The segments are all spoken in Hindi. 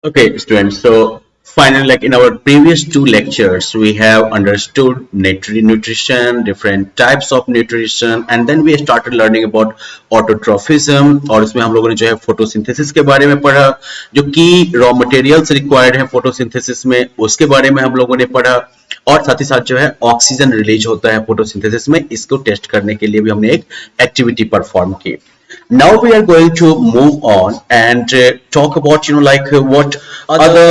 Okay, students. So finally, like in our previous two lectures, we have understood nutrition, different types of nutrition, and then we started learning about autotrophism. और इसमें हम लोगों ने जो है फोटोसिंथेसिस के बारे में पढ़ा, जो की रॉ मटेरियल्स रिक्वायर्ड है फोटोसिंथेसिस में, उसके बारे में हम लोगों ने पढ़ा। और साथ ही साथ जो है ऑक्सीजन रिलीज होता है फोटोसिंथेसिस में, इसको टेस्ट करने के लिए भी हमने एक एक्टिविटी परफॉर्म की। Now we are going to move on and talk about what other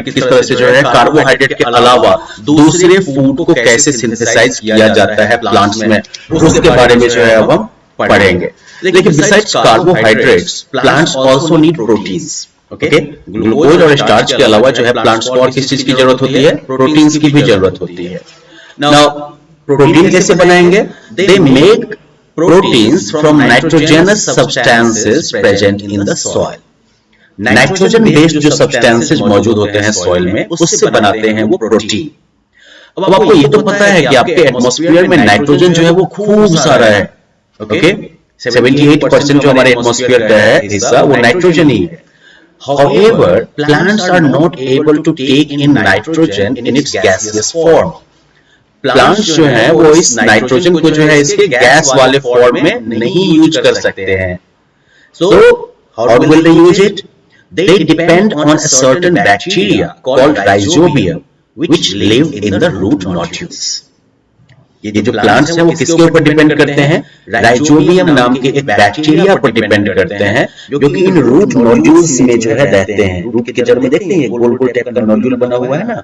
किस तरह से जो है कार्बोहाइड्रेट के अलावा दूसरे फूड को कैसे सिंथेसाइज किया जाता है प्लांट्स में, उसके बारे में जो है अब हम पढ़ेंगे। लेकिन besides carbohydrates plants also need proteins. Okay, glucose और स्टार्च के अलावा जो है प्लांट्स को और किस चीज की जरूरत होती है? प्रोटीन्स की भी जरूरत होती है। नाउ प्रोटीन कैसे बनाएंगे? They make proteins from nitrogenous substances present in the soil. Nitrogen based जो सब्सटेंसेस मौजूद होते हैं सॉइल में, उससे बनाते हैं वो प्रोटीन। अब आपको ये तो पता है कि आपके एटमॉस्फेयर में नाइट्रोजन जो है वो खूब सारा है। ओके, 78% जो हमारे एटमॉस्फेयर का है हिस्सा वो नाइट्रोजन ही है। However, plants are not able to take in nitrogen in its gaseous form. Plants जो है वो इस नाइट्रोजन को जो है इसके गैस वाले फॉर्म में नहीं यूज कर सकते हैं। So how will they use it? They depend on a certain bacteria called rhizobium which live in the root nodules. ये जो प्लांट्स हैं वो किसके ऊपर डिपेंड करते हैं? राइजोबियम नाम के एक बैक्टीरिया पर डिपेंड करते हैं, जो कि इन रूट नोड्यूल्स में जो है रहते हैं। रूट के जड़ में देखते हैं गोल गोल टाइप का नोड्यूल बना हुआ है ना,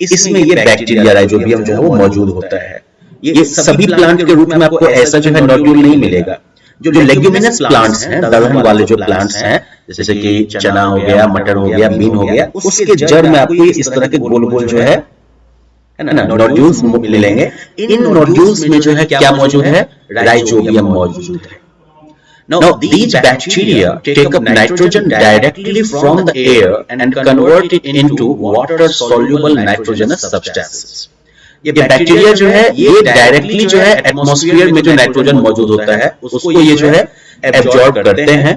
इसमें ये बैक्टीरिया राइजोबियम जो है वो मौजूद होता है। ये सभी प्लांट के रूट में आपको ऐसा जो है नोड्यूल नहीं मिलेगा। जो लेग्यूमिनस प्लांट्स हैं, दलहन वाले जो प्लांट्स हैं, जैसे कि चना हो गया, मटर हो गया, बीन हो गया, उसके जड़ में आपको इस तरह के गोल गोल जो है ना नोड्यूल्स मिलेंगे। इन नोड्यूल्स में जो है क्या मौजूद है? राइजोबियम मौजूद है। Now these bacteria take up nitrogen directly from the air and convert it into water soluble nitrogenous substances. ये बैक्टीरिया जो है ये डायरेक्टली जो है एटमॉस्फेयर में जो नाइट्रोजन मौजूद होता है उसको ये जो है एब्जॉर्ब करते हैं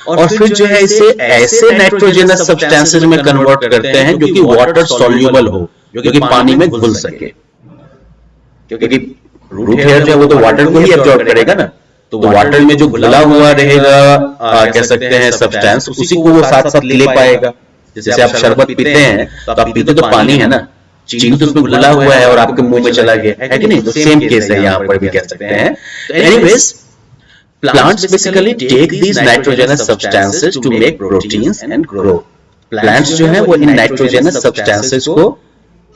और फिर जो है इसे ऐसे नाइट्रोजनस सब्सटेंसेस में कन्वर्ट करते हैं जो कि वाटर सॉल्यूबल हो, जो कि पानी में घुल सके। क्योंकि रूट हेयर जो है वो तो वाटर को ही एब्जॉर्ब करेगा ना, तो वाटर में जो घुला हुआ रहेगा कह सकते हैं सब्सटेंस, उसी को वो साथ साथ ले पाएगा। जैसे आप शरबत पीते हैं तो आप पीते तो पानी है ना, चीनी तो उसमें घुला हुआ है और आपके मुंह में चला गया है कि नहीं? तो सेम केस है यहाँ पर भी कह सकते हैं। Anyways, plants basically take these nitrogenous substances to make proteins and grow. Plants जो है वो इन नाइट्रोजनस सब्सटेंसेस को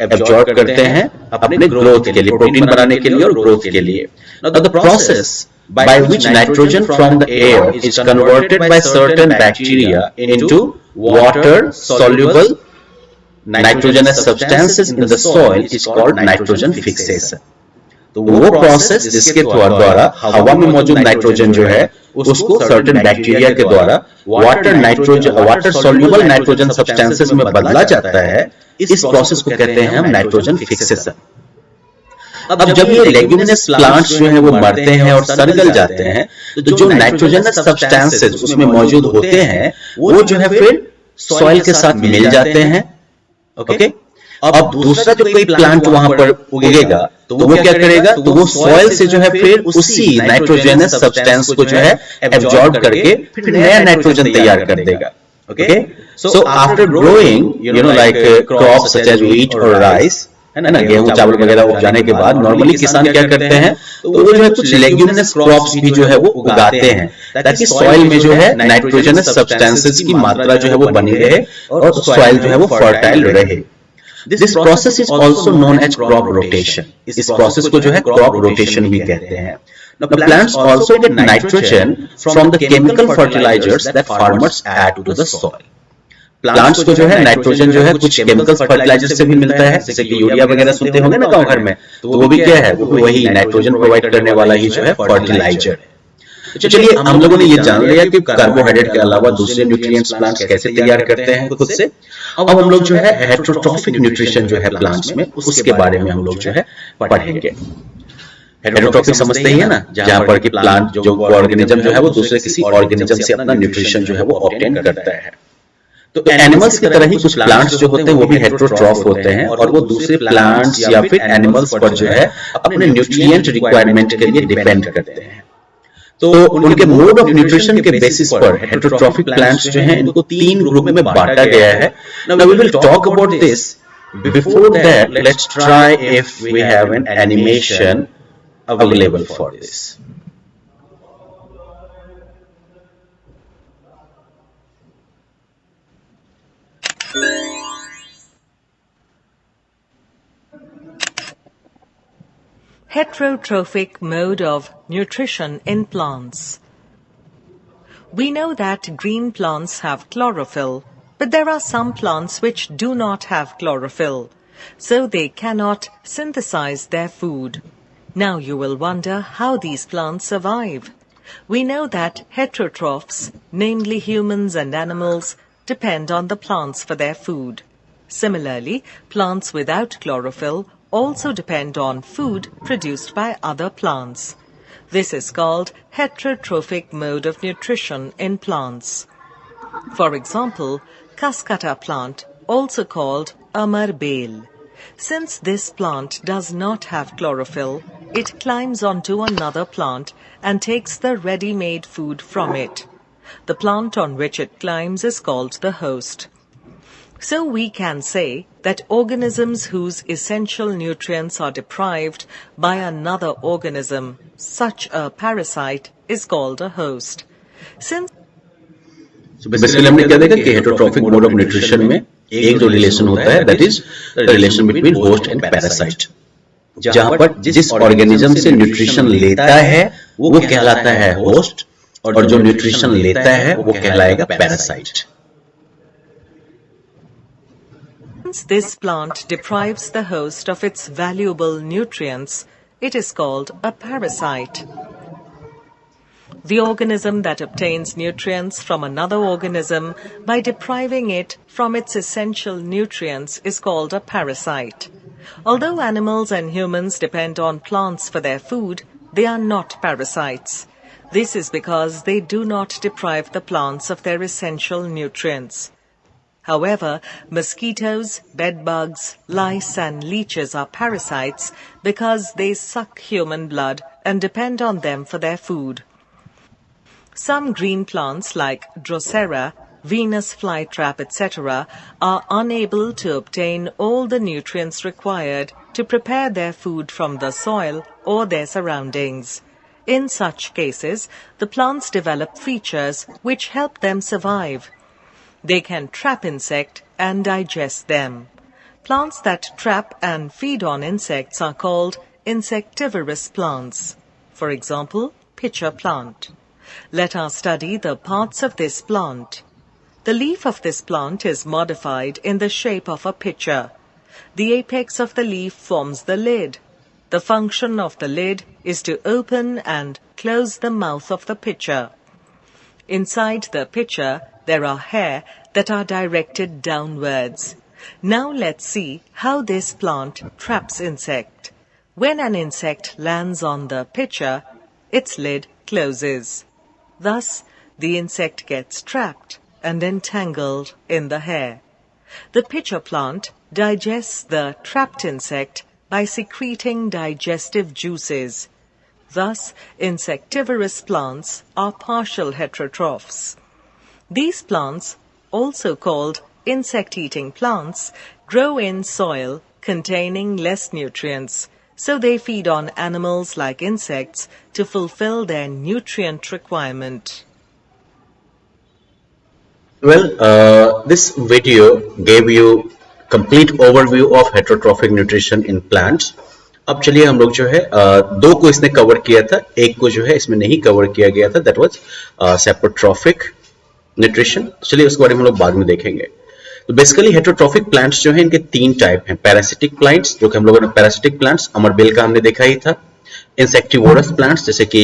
एब्जॉर्ब करते हैं अपने ग्रोथ के लिए, प्रोटीन बनाने के लिए और ग्रोथ के लिए। Now the process by which nitrogen from the air is converted by certain bacteria into water soluble nitrogenous substances in the soil is called nitrogen fixation. तो वो प्रोसेस जिसके द्वारा हवा में मौजूद नाइट्रोजन जो है उसको सर्टेन बैक्टीरिया के द्वारा वाटर सॉल्युबल नाइट्रोजन सब्सटेंसेस में बदला जाता है, इस प्रोसेस को कहते हैं हम नाइट्रोजन फिक्सेशन। अब जब ये लेग्यूमिनस प्लांट्स जो है वो मरते हैं और सड़गल जाते हैं, तो जो नाइट्रोजनस सब्सटेंसेस उसमें मौजूद होते हैं वो जो है फिर सॉइल के साथ मिल जाते हैं। ओके, अब दूसरा जो कोई प्लांट वहां पर उगेगा तो वो क्या करेगा? तो वो सॉइल से जो है फिर उसी नाइट्रोजनस सब्सटेंस को जो है एब्जॉर्ब करके फिर नया नाइट्रोजन तैयार कर देगा। Okay, so after growing like crop such as wheat और राइस, है ना, गेहूं चावल वगैरह उगाने के बाद नॉर्मली किसान क्या करते हैं? तो वो जो है कुछ लेग्यूमिनस क्रॉप्स भी जो है वो उगाते हैं ताकि सॉइल में जो है नाइट्रोजनस सब्सटेंसेस की मात्रा जो है वो बनी रहे और सॉइल जो है वो फर्टाइल रहे। This process is also known as crop rotation. इस प्रोसेस को जो है क्रॉप रोटेशन भी कहते हैं। Now plants also get nitrogen from the chemical fertilizers that farmers add to the soil. Plants को जो है नाइट्रोजन जो है कुछ केमिकल फर्टिलाइजर से भी मिलता है, जैसे कि यूरिया वगैरह सुनते होंगे ना गांव घर में, तो वो भी क्या है? वो वही नाइट्रोजन प्रोवाइड करने वाला ही जो है फर्टिलाइजर है। तो चलिए हम लोगों ने ये जान लिया कि कार्बोहाइड्रेट के अलावा दूसरे न्यूट्रिएंट्स प्लांट्स कैसे तैयार करते हैं खुद से। अब हम लोग जो है हेटेरोट्रॉफिक न्यूट्रिशन जो है प्लांट्स में, उसके बारे में हम लोग जो है पढ़ेंगे। हेटेरोट्रॉफिक समझते ही है ना, जहां पर कि प्लांट जो ऑर्गेनिज्म जो है वो दूसरे किसी ऑर्गेनिज्म से अपना न्यूट्रिशन जो है वो ऑब्टेन करता है। तो एनिमल्स की तरह ही कुछ प्लांट्स जो होते हैं वो भी हेटेरोट्रॉफ होते हैं और वो दूसरे प्लांट्स या फिर एनिमल्स पर जो है अपने न्यूट्रिएंट रिक्वायरमेंट के लिए डिपेंड करते हैं। तो उनके मोड ऑफ न्यूट्रिशन के बेसिस पर हेटेरोट्रॉफिक प्लांट्स जो हैं इनको 3 ग्रुप में बांटा गया है। Now we will talk about this. Before that let's try if we have an animation available for this. Heterotrophic mode of nutrition in plants. We know that green plants have chlorophyll, but there are some plants which do not have chlorophyll, so they cannot synthesize their food. Now you will wonder how these plants survive. We know that heterotrophs, namely humans and animals, depend on the plants for their food. Similarly, plants without chlorophyll also depend on food produced by other plants. This is called heterotrophic mode of nutrition in plants. For example, Cascata plant, also called Amar Bel. Since this plant does not have chlorophyll, it climbs onto another plant and takes the ready-made food from it. The plant on which it climbs is called the host. So we can say that organisms whose essential nutrients are deprived by another organism, such a parasite, is called a host. Since So basically हमने क्या देखा कि हेटेरोट्रॉफिक मोड ऑफ न्यूट्रिशन में एक जो रिलेशन होता है that is relation between host and parasite, जहां पर जिस ऑर्गेनिज्म से न्यूट्रिशन लेता है वो कहलाता है होस्ट और जो न्यूट्रिशन लेता है वो कहलाएगा parasite. this plant deprives the host of its valuable nutrients, it is called a parasite. The organism that obtains nutrients from another organism by depriving it from its essential nutrients is called a parasite. Although animals and humans depend on plants for their food, they are not parasites. This is because they do not deprive the plants of their essential nutrients. However, mosquitoes, bedbugs, lice and leeches are parasites because they suck human blood and depend on them for their food. Some green plants like Drosera, Venus flytrap, etc. are unable to obtain all the nutrients required to prepare their food from the soil or their surroundings. In such cases, the plants develop features which help them survive. They can trap insect and digest them. Plants that trap and feed on insects are called insectivorous plants. For example, pitcher plant. Let us study the parts of this plant. The leaf of this plant is modified in the shape of a pitcher. The apex of the leaf forms the lid. The function of the lid is to open and close the mouth of the pitcher. Inside the pitcher, there are hair that are directed downwards. Now let's see how this plant traps insect. When an insect lands on the pitcher, its lid closes. Thus, the insect gets trapped and entangled in the hair. The pitcher plant digests the trapped insect by secreting digestive juices. Thus, insectivorous plants are partial heterotrophs. These plants, also called insect-eating plants, grow in soil containing less nutrients, so they feed on animals like insects to fulfill their nutrient requirement. Well, this video gave you complete overview of heterotrophic nutrition in plants. अब चलिए हम लोग जो है दो को इसने कवर किया था, एक को जो है इसमें नहीं कवर किया गया था, दैट वाज सेप्रोट्रॉफिक न्यूट्रिशन। चलिए उसके बारे में हम लोग बाद में देखेंगे। तो बेसिकली हेटेरोट्रॉफिक प्लांट्स जो है इनके 3 टाइप हैं। पैरासिटिक प्लांट्स, जो कि हम लोगों ने पैरासिटिक प्लांट्स अमरबेल का हमने देखा ही था। इंसेक्टिवोरस प्लांट्स जैसे कि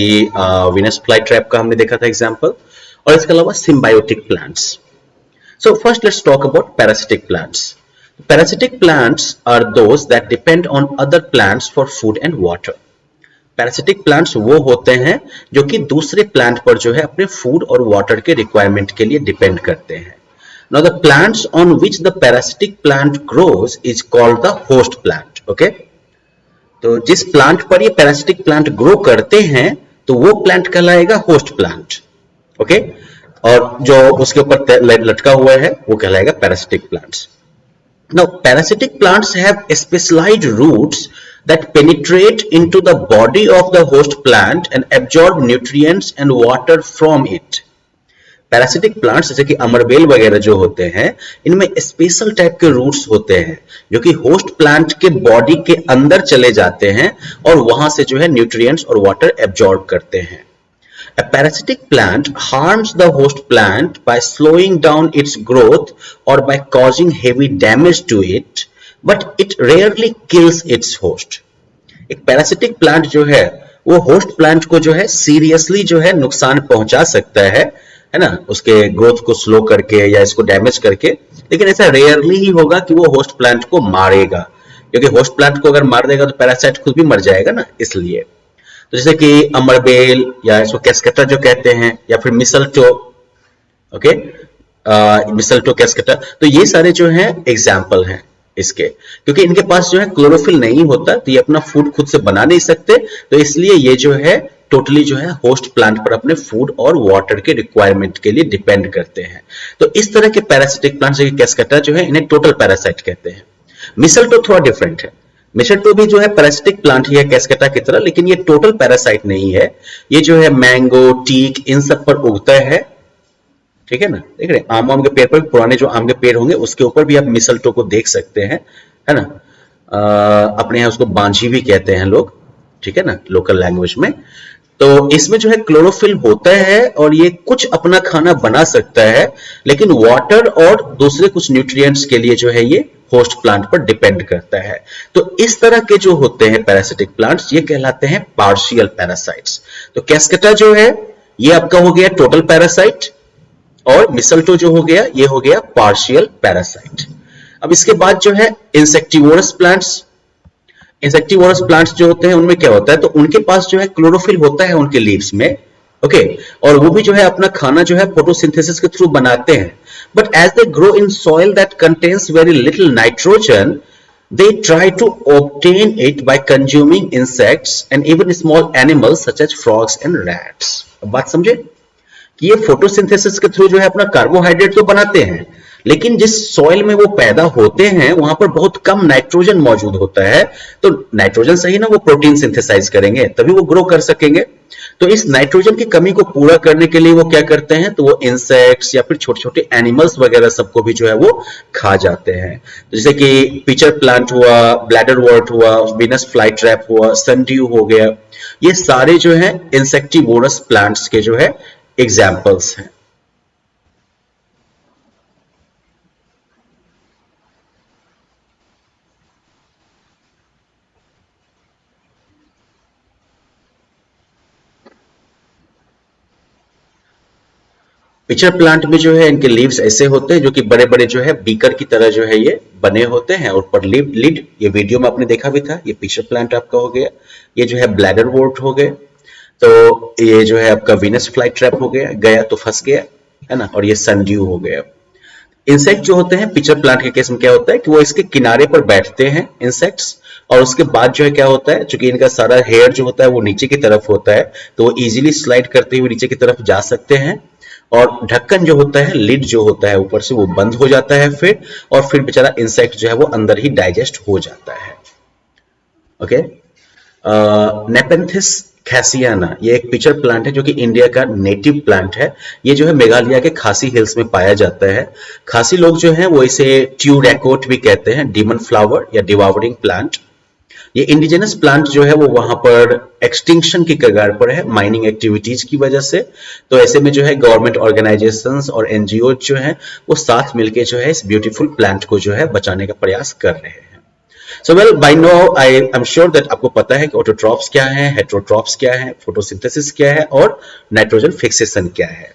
वीनस फ्लाई ट्रैप का हमने देखा था एग्जांपल, और इसके अलावा symbiotic plants. So first let's talk about parasitic plants. Parasitic plants are those that depend on other plants for food and water. Parasitic plants वो होते हैं जो कि दूसरे प्लांट पर जो है अपने फूड और वाटर के रिक्वायरमेंट के लिए डिपेंड करते हैं. Now the plants on which the parasitic plant grows is called the host plant. Okay, तो जिस प्लांट पर ये पैरासिटिक प्लांट ग्रो करते हैं तो वो प्लांट कहलाएगा होस्ट प्लांट. ओके, और जो उसके ऊपर लटका हुआ है वो कहलाएगा parasitic plants. Now, parasitic plants have specialized roots that penetrate into the body of the host plant and absorb nutrients and water from it. Parasitic plants जैसे कि अमरबेल वगैरह जो होते हैं, इनमें स्पेशल टाइप के रूट्स होते हैं जो कि होस्ट प्लांट के बॉडी के अंदर चले जाते हैं और वहां से जो है न्यूट्रिएंट्स और वाटर एब्जॉर्ब करते हैं. A parasitic plant harms the host plant by slowing down its growth or by causing heavy damage to it, but it rarely kills its host. एक parasitic plant जो है वो host plant को जो है seriously जो है नुकसान पहुंचा सकता है ना, उसके growth को slow करके या इसको damage करके, लेकिन ऐसा rarely ही होगा कि वो host plant को मारेगा, क्योंकि host plant को अगर मार देगा तो parasite खुद भी मर जाएगा ना. इसलिए तो जैसे कि अमरबेल या इसको कैस्केटा जो कहते हैं या फिर मिसलटो. ओके, मिसलटो कैस्केटा, तो ये सारे जो हैं एग्जाम्पल हैं इसके, क्योंकि इनके पास जो है क्लोरोफिल नहीं होता तो ये अपना फूड खुद से बना नहीं सकते, तो इसलिए ये जो है टोटली जो है होस्ट प्लांट पर अपने फूड और वाटर के रिक्वायरमेंट के लिए डिपेंड करते हैं. तो इस तरह के पैरासिटिक प्लांट्स कैस्केटा जो है इन्हें टोटल पैरासाइट कहते हैं. मिसलटो थोड़ा डिफरेंट है. मिसलटो भी जो है पैरासिटिक प्लांट ही है कैस्केटा की तरह, लेकिन ये टोटल पैरासाइट नहीं है. ये जो है मैंगो, टीक, इन सब पर उगता है. ठीक है ना, देख रहे हैं आम के पेड़ पर, पुराने जो आम के पेड़ होंगे उसके ऊपर भी आप मिसलटो को देख सकते हैं, है ना. अपने यहाँ उसको बांझी भी कहते हैं लोग, ठीक है ना, लोकल लैंग्वेज में. तो इसमें जो है क्लोरोफिल होता है और ये कुछ अपना खाना बना सकता है, लेकिन वाटर और दूसरे कुछ न्यूट्रिएंट्स के लिए जो है ये होस्ट प्लांट पर डिपेंड करता है. तो इस तरह के जो होते हैं पैरासिटिक प्लांट्स ये कहलाते हैं पार्शियल पैरासाइट्स. तो कैस्केटा जो है ये आपका हो गया टोटल पैरासाइट और मिसलटो जो हो गया ये हो गया पार्शियल पैरासाइट. अब इसके बाद जो है इंसेक्टिवोरस प्लांट्स. इंसेक्टिवोरस प्लांट्स जो होते हैं उनमें क्या होता है, तो उनके पास जो है क्लोरोफिल होता है उनके लीव्स में. ओके, और वो भी जो है अपना खाना जो है फोटोसिंथेसिस के थ्रू बनाते हैं. But as they grow in soil that contains very little nitrogen, they try to obtain it by consuming insects and even small animals such as frogs and rats. अब बात समझे कि ये फोटोसिंथेसिस के थ्रू जो है अपना कार्बोहाइड्रेट तो बनाते हैं, लेकिन जिस सॉइल में वो पैदा होते हैं वहां पर बहुत कम नाइट्रोजन मौजूद होता है. तो नाइट्रोजन से ही ना वो प्रोटीन सिंथेसाइज करेंगे, तभी वो ग्रो कर सकेंगे. तो इस नाइट्रोजन की कमी को पूरा करने के लिए वो क्या करते हैं, तो वो इंसेक्ट्स या फिर छोटे छोटे एनिमल्स वगैरह सबको भी जो है वो खा जाते हैं. जैसे कि पिचर प्लांट हुआ, ब्लैडर वर्ट हुआ, वीनस फ्लाई ट्रैप हुआ, सनड्यू हो गया, ये सारे जो है इंसेक्टिवोरस प्लांट्स के जो है एग्जाम्पल्स हैं. पिचर प्लांट में जो है इनके लीव्स ऐसे होते हैं जो कि बड़े बड़े जो है बीकर की तरह जो है ये बने होते हैं, और ऊपर लिड, ये वीडियो में आपने देखा भी था. ये पिचर प्लांट आपका हो गया. ये जो है ब्लैडर वोर्ट हो गए. तो ये जो है आपका वीनस फ्लाई ट्रैप हो गया तो फंस गया, है ना. और ये सनड्यू हो गया. इंसेक्ट जो होते हैं पिचर प्लांट के केस में क्या होता है कि वो इसके किनारे पर बैठते हैं इंसेक्ट्स, और उसके बाद जो है क्या होता है, चूंकि इनका सारा हेयर जो होता है वो नीचे की तरफ होता है, तो वो इजीली स्लाइड करते हुए नीचे की तरफ जा सकते हैं. और ढक्कन जो होता है, लिड जो होता है ऊपर से, वो बंद हो जाता है फिर बेचारा इंसेक्ट जो है वो अंदर ही डाइजेस्ट हो जाता है. ओके, नेपेंथिस खैसियाना ये एक पिचर प्लांट है जो कि इंडिया का नेटिव प्लांट है. ये जो है मेघालय के खासी हिल्स में पाया जाता है. खासी लोग जो है वो इसे ट्यूरैकोट भी कहते हैं, डीमन फ्लावर या डिवावरिंग प्लांट. ये इंडिजिनस प्लांट जो है वो वहां पर एक्सटिंक्शन की कगार पर है माइनिंग एक्टिविटीज की वजह से. तो ऐसे में जो है गवर्नमेंट ऑर्गेनाइजेशंस और एनजीओ जो है वो साथ मिलके जो है इस ब्यूटीफुल प्लांट को जो है बचाने का प्रयास कर रहे हैं. So well, by now I am sure that आपको पता है कि ऑटोट्रॉप्स क्या है, हेटेरोट्रॉप्स क्या है, फोटोसिंथेसिस क्या है और नाइट्रोजन फिक्सेशन क्या है.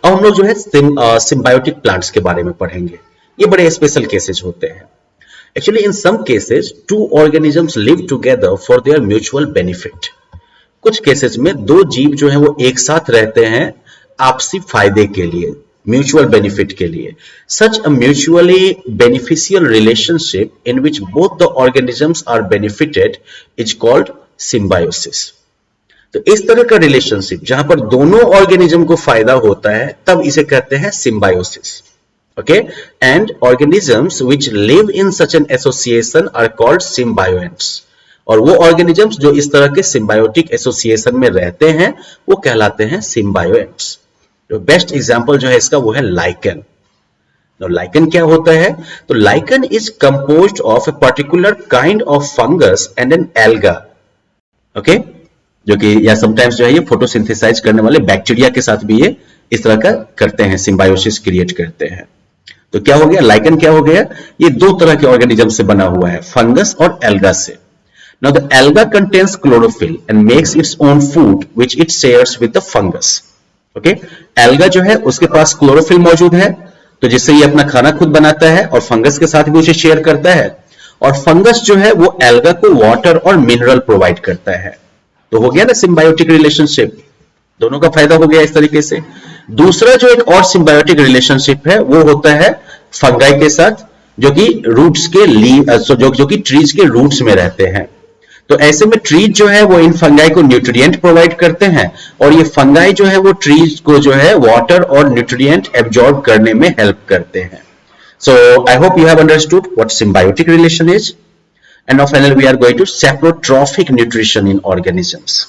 अब हम लोग जो है सिम्बायोटिक प्लांट्स के बारे में पढ़ेंगे. ये बड़े स्पेशल केसेस होते हैं. Actually, in some cases, two organisms live together for their mutual benefit. कुछ केसेस में दो जीव जो है वो एक साथ रहते हैं आपसी फायदे के लिए, म्यूचुअल बेनिफिट के लिए. Such a mutually beneficial relationship in which both the organisms are benefited is called symbiosis. तो इस तरह का रिलेशनशिप जहां पर दोनों ऑर्गेनिज्म को फायदा होता है तब इसे कहते हैं symbiosis. Okay, and organisms which live in such an association are called symbionts. और वो ऑर्गेनिजम्स जो इस तरह के सिम्बायोटिक एसोसिएशन में रहते हैं वो कहलाते हैं सिम्बायोएंट्स. जो बेस्ट एग्जांपल जो है इसका वो है लाइकन. लाइकन क्या होता है? तो lichen is composed of a particular kind of fungus and an alga. Okay, जो कि या समटाइम्स जो है ये फोटोसिंथेसाइज करने वाले बैक्टीरिया के साथ भी ये इस तरह का करते हैं, सिम्बायोसिस क्रिएट करते हैं. तो क्या हो गया? लाइकन क्या हो गया? ये दो तरह के ऑर्गेनिज्म से बना हुआ है, फंगस और एल्गा से. Now the alga contains chlorophyll and makes its own food which it shares with the fungus. Okay? Alga जो है उसके पास क्लोरोफिल मौजूद है तो जिससे ये अपना खाना खुद बनाता है और फंगस के साथ भी उसे शेयर करता है. और फंगस जो है वो एल्गा को वाटर और मिनरल प्रोवाइड करता है. तो हो गया ना सिम्बायोटिक रिलेशनशिप, दोनों का फायदा हो गया इस तरीके से. दूसरा जो एक और सिम्बायोटिक रिलेशनशिप है वो होता है फंगाई के साथ, जो कि रूट्स के जो कि ट्रीज के रूट्स में रहते हैं. तो ऐसे में ट्रीज जो है वो इन फंगाई को न्यूट्रिएंट प्रोवाइड करते हैं और ये फंगाई जो है वो ट्रीज को जो है वाटर और न्यूट्रिएंट एब्जॉर्ब करने में हेल्प करते हैं. So I hope you have understood what symbiotic relation is. And now finally we are going to saprotrophic nutrition in organisms.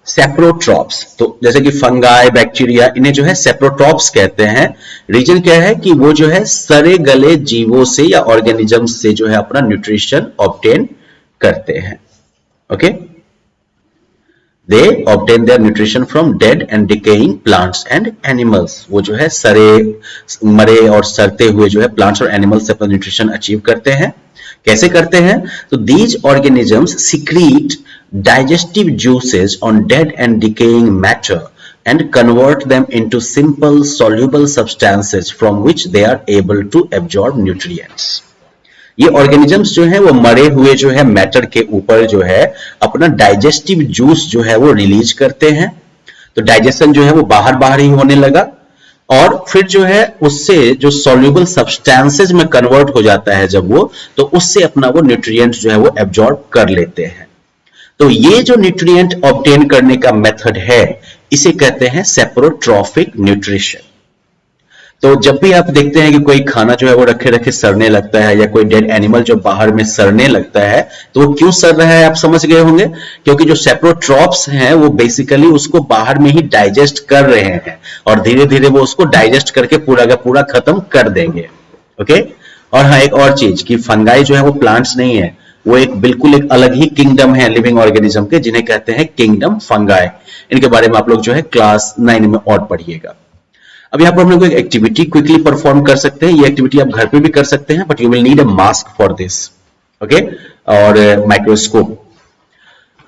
Saprotrophs, तो जैसे कि फंगाई, बैक्टीरिया, इन्हें जो है सेप्रोट्रॉप्स कहते हैं. रीजन क्या है कि वो जो है सड़े गले जीवों से या ऑर्गेनिजम्स से जो है अपना न्यूट्रिशन ऑब्टेन करते हैं. Okay, they obtain their nutrition from dead and decaying plants and animals. वो जो है मरे और सड़ते हुए जो है प्लांट्स और एनिमल्स से अपना न्यूट्रिशन अचीव करते हैं. कैसे करते हैं? तो these organisms secrete digestive juices on dead and decaying matter and convert them into simple soluble substances from which they are able to absorb nutrients. ये ऑर्गेनिजम्स जो है वो मरे हुए जो है मैटर के ऊपर जो है अपना डाइजेस्टिव जूस जो है वो रिलीज करते हैं. तो डाइजेशन जो है वो बाहर ही होने लगा और फिर जो है उससे जो सॉल्युबल सब्सटेंसेस में कन्वर्ट हो जाता है जब वो, तो उससे अपना वो न्यूट्रिएंट जो है वो एब्जॉर्ब कर लेते हैं. तो ये जो न्यूट्रिएंट ऑब्टेन करने का मेथड है इसे कहते हैं सेप्रोट्रॉफिक न्यूट्रिशन. तो जब भी आप देखते हैं कि कोई खाना जो है वो रखे रखे सड़ने लगता है या कोई डेड एनिमल जो बाहर में सड़ने लगता है तो वो क्यों सड़ रहा है आप समझ गए होंगे. क्योंकि जो सेप्रोट्रॉप्स हैं वो बेसिकली उसको बाहर में ही डाइजेस्ट कर रहे हैं और धीरे धीरे वो उसको डाइजेस्ट करके पूरा का पूरा खत्म कर देंगे. ओके, और हाँ एक और चीज कि फंगाई जो है वो प्लांट्स नहीं है, वो बिल्कुल एक अलग ही किंगडम है लिविंग ऑर्गेनिज्म के, जिन्हें कहते हैं किंगडम फंगाई. इनके बारे में आप लोग जो है क्लास 9 में और पढ़िएगा. अब यहाँ पर हम लोग एक एक्टिविटी क्विकली परफॉर्म कर सकते हैं. ये एक्टिविटी आप घर पे भी कर सकते हैं but you will need a mask for this. Okay, और माइक्रोस्कोप.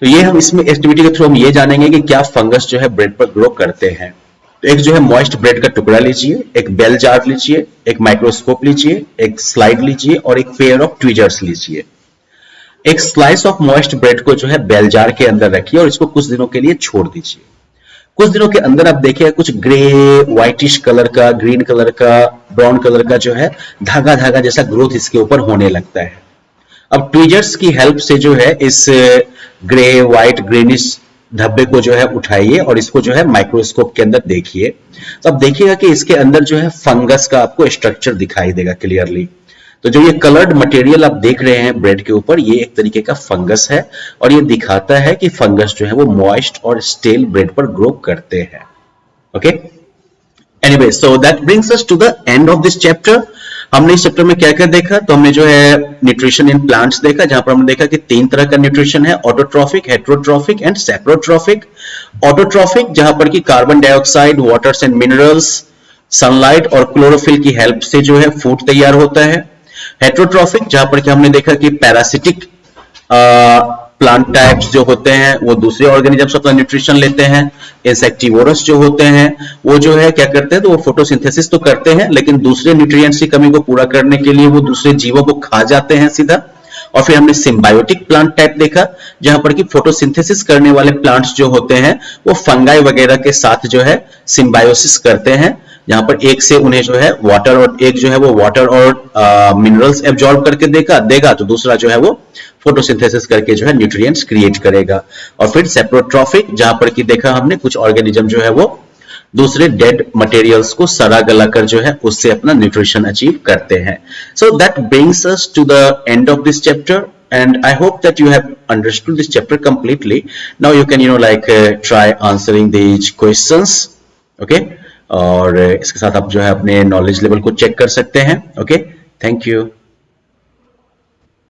तो ये हम इसमें एक्टिविटी के थ्रू हम ये जानेंगे कि क्या फंगस जो है ब्रेड पर ग्रो करते हैं. तो एक जो है मॉइस्ट ब्रेड का टुकड़ा लीजिए, एक बेल जार लीजिए, एक माइक्रोस्कोप लीजिए, एक स्लाइड लीजिए और एक पेयर ऑफ ट्वीजर्स लीजिए. एक स्लाइस ऑफ मॉइस्ट ब्रेड को जो है बेल जार के अंदर रखिए और इसको कुछ दिनों के लिए छोड़ दीजिए. कुछ दिनों के अंदर आप देखिए कुछ ग्रे व्हाइटिश कलर का, ग्रीन कलर का, ब्राउन कलर का जो है धागा धागा जैसा ग्रोथ इसके ऊपर होने लगता है. अब ट्वीजर्स की हेल्प से जो है इस ग्रे व्हाइट ग्रीनिश धब्बे को जो है उठाइए और इसको जो है माइक्रोस्कोप के अंदर देखिए. तो आप देखिएगा कि इसके अंदर जो है फंगस का आपको स्ट्रक्चर दिखाई देगा क्लियरली. तो जो ये कलर्ड मटेरियल आप देख रहे हैं ब्रेड के ऊपर, ये एक तरीके का फंगस है और ये दिखाता है कि फंगस जो है वो मॉइस्ट और स्टेल ब्रेड पर ग्रो करते हैं. Okay, anyway, so that brings us to the end of this chapter. हमने इस चैप्टर में क्या क्या देखा? तो हमने जो है न्यूट्रिशन इन प्लांट्स देखा, जहां पर हमने देखा कि 3 तरह का न्यूट्रिशन है, autotrophic, heterotrophic and saprotrophic. Autotrophic जहां पर कि carbon dioxide, waters and minerals, sunlight और क्लोरोफिल की हेल्प से जो है फूड तैयार होता है. हेटेरोट्रॉफिक जहां पर कि हमने देखा कि पैरासिटिक प्लांट टाइप्स जो होते हैं वो दूसरे ऑर्गेनिजम से अपना न्यूट्रिशन लेते हैं. इंसेक्टिवोरस जो होते हैं वो जो है क्या करते हैं, तो वो फोटोसिंथेसिस तो करते हैं लेकिन दूसरे न्यूट्रिएंट्स की कमी को पूरा करने के लिए वो दूसरे जीवों को खा जाते हैं सीधा. और फिर हमने सिम्बायोटिक प्लांट टाइप देखा, जहां पर कि फोटोसिंथेसिस करने वाले प्लांट्स जो होते हैं वो फंगाई वगैरह के साथ जो है सिम्बायोसिस करते हैं, जहां पर एक से उन्हें जो है वाटर और एक जो है वो वाटर और मिनरल्स एब्जॉर्ब करके देगा, तो दूसरा जो है वो फोटोसिंथेसिस करके जो है न्यूट्रिएंट्स क्रिएट करेगा। और फिर सेप्रोट्रॉफिक, जहां पर कि देखा हमने कुछ ऑर्गेनिज्म जो है वो दूसरे डेड मटेरियल्स को सड़ा गला कर जो है उससे अपना न्यूट्रिशन अचीव करते हैं। So that brings us to the end of this chapter and I hope that you have understood this chapter completely. Now you can try answering these questions, okay? और इसके साथ आप जो है अपने नॉलेज लेवल को चेक कर सकते हैं, okay? Thank you.